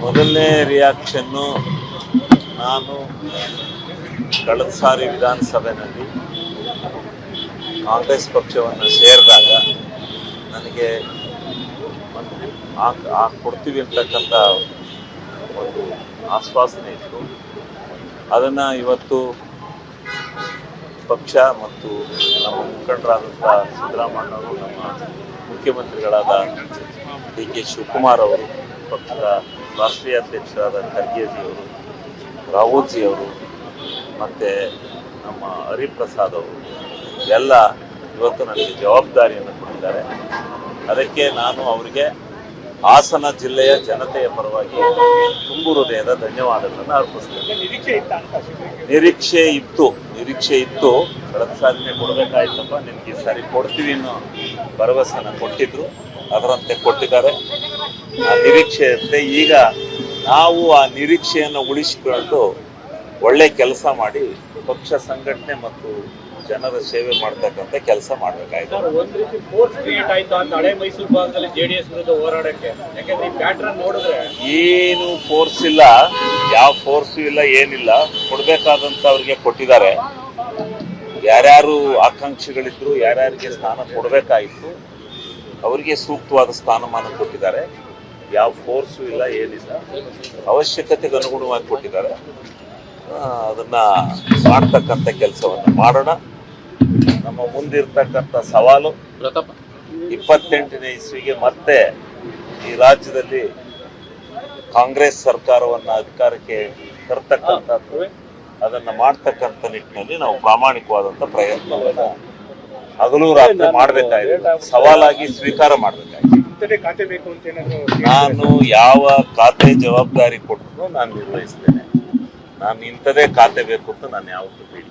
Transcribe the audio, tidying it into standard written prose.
ಮೊದಲನೇ ರಿಯಾಕ್ಷನ್ನು ನಾನು ಕಳೆದ ಸಾರಿ ವಿಧಾನಸಭೆಯಲ್ಲಿ ಕಾಂಗ್ರೆಸ್ ಪಕ್ಷವನ್ನು ಸೇರಿದಾಗ ನನಗೆ ಕೊಡ್ತೀವಿ ಅಂತಕ್ಕಂಥ ಒಂದು ಆಶ್ವಾಸನೆ ಇತ್ತು. ಅದನ್ನು ಇವತ್ತು ಪಕ್ಷ ಮತ್ತು ನಮ್ಮ ಮುಖಂಡರಾದಂಥ ಸಿದ್ದರಾಮಯ್ಯನವರು, ನಮ್ಮ ಮುಖ್ಯಮಂತ್ರಿಗಳಾದ ಡಿ ಕೆ ಶಿವಕುಮಾರ್ ಅವರು, ಪಕ್ಷದ ರಾಷ್ಟ್ರೀಯ ಅಧ್ಯಕ್ಷರಾದ ಖರ್ಗೆಜಿಯವರು, ರಾಹುಲ್ಜಿಯವರು ಮತ್ತು ನಮ್ಮ ಹರಿಪ್ರಸಾದ್ ಅವರು ಎಲ್ಲ ಇವತ್ತು ನನಗೆ ಜವಾಬ್ದಾರಿಯನ್ನು ಕೊಟ್ಟಿದ್ದಾರೆ. ಅದಕ್ಕೆ ನಾನು ಅವರಿಗೆ ಹಾಸನ ಜಿಲ್ಲೆಯ ಜನತೆಯ ಪರವಾಗಿ ತುಂಬು ಹೃದಯದ ಧನ್ಯವಾದಗಳನ್ನು ಅರ್ಪಿಸ್ತೇನೆ. ನಿರೀಕ್ಷೆ ಇತ್ತು. ಕಳೆದ ಸಾಲಿನೇ ಕೊಡಬೇಕಾಯ್ತಪ್ಪ, ನಿಮಗೆ ಸರಿ ಕೊಡ್ತೀವಿ ಅನ್ನೋ ಭರವಸೆನ ಕೊಟ್ಟಿದ್ರು, ಅದರಂತೆ ಕೊಟ್ಟಿದ್ದಾರೆ. ಆ ನಿರೀಕ್ಷೆ ಇರುತ್ತೆ. ಈಗ ನಾವು ಆ ನಿರೀಕ್ಷೆಯನ್ನು ಉಳಿಸಿಕೊಂಡು ಒಳ್ಳೆ ಕೆಲಸ ಮಾಡಿ ಪಕ್ಷ ಸಂಘಟನೆ ಮತ್ತು ಜನರ ಸೇವೆ ಮಾಡ್ತಕ್ಕಂಥ ಕೆಲಸ ಮಾಡಬೇಕಾಯ್ತು. ಒಂದ್ ರೀತಿ ಫೋರ್ಸ್ ಕ್ರಿಯೇಟ್ ಆಯ್ತು ಅಂತ ಹಳೆ ಮೈಸೂರು ಭಾಗದಲ್ಲಿ ಜೆಡಿಎಸ್ ವಿರುದ್ಧ ಹೋರಾಡಕ್ಕೆ. ಯಾಕಂದ್ರೆ ಈ ಪ್ಯಾಟರ್ನ್ ನೋಡಿದ್ರೆ ಏನು ಫೋರ್ಸ್ ಇಲ್ಲ, ಯಾವ ಫೋರ್ಸು ಇಲ್ಲ, ಏನಿಲ್ಲ. ಕೊಡ್ಬೇಕಾದಂಥವ್ರಿಗೆ ಕೊಟ್ಟಿದ್ದಾರೆ. ಯಾರ್ಯಾರು ಆಕಾಂಕ್ಷಿಗಳಿದ್ರು, ಯಾರ್ಯಾರಿಗೆ ಸ್ಥಾನ ಕೊಡಬೇಕಾಯಿತು, ಅವರಿಗೆ ಸೂಕ್ತವಾದ ಸ್ಥಾನಮಾನ ಕೊಟ್ಟಿದ್ದಾರೆ. ಯಾವ ಫೋರ್ಸು ಇಲ್ಲ, ಏನಿಲ್ಲ. ಅವಶ್ಯಕತೆಗೆ ಅನುಗುಣವಾಗಿ ಕೊಟ್ಟಿದ್ದಾರೆ. ಅದನ್ನ ಮಾಡ್ತಕ್ಕಂಥ ಕೆಲಸವನ್ನು ಮಾಡೋಣ. ನಮ್ಮ ಮುಂದಿರ್ತಕ್ಕಂಥ ಸವಾಲು 28ನೇ ಇಸ್ವಿಗೆ ಮತ್ತೆ ಈ ರಾಜ್ಯದಲ್ಲಿ ಕಾಂಗ್ರೆಸ್ ಸರ್ಕಾರವನ್ನು ಅಧಿಕಾರಕ್ಕೆ ತರ್ತಕ್ಕಂಥದ್ದು, ಅದನ್ನು ಮಾಡ್ತಕ್ಕಂಥ ನಿಟ್ಟಿನಲ್ಲಿ ನಾವು ಪ್ರಾಮಾಣಿಕವಾದಂಥ ಪ್ರಯತ್ನವನ್ನು ಹಗಲು ರಾತ್ರಿ ಮಾಡಬೇಕಾಗಿದೆ. ಸವಾಲಾಗಿ ಸ್ವೀಕಾರ ಮಾಡಬೇಕಾಗಿದೆ. ನಾನು ಯಾವ ಖಾತೆ ಜವಾಬ್ದಾರಿ ಕೊಟ್ಟರು ನಾನು ನಿರ್ವಹಿಸ್ತೇನೆ. ನಾನು ಇಂಥದೇ ಖಾತೆ ಬೇಕು ಅಂತ ನಾನು ಯಾವತ್ತೂ ಬೇಡ.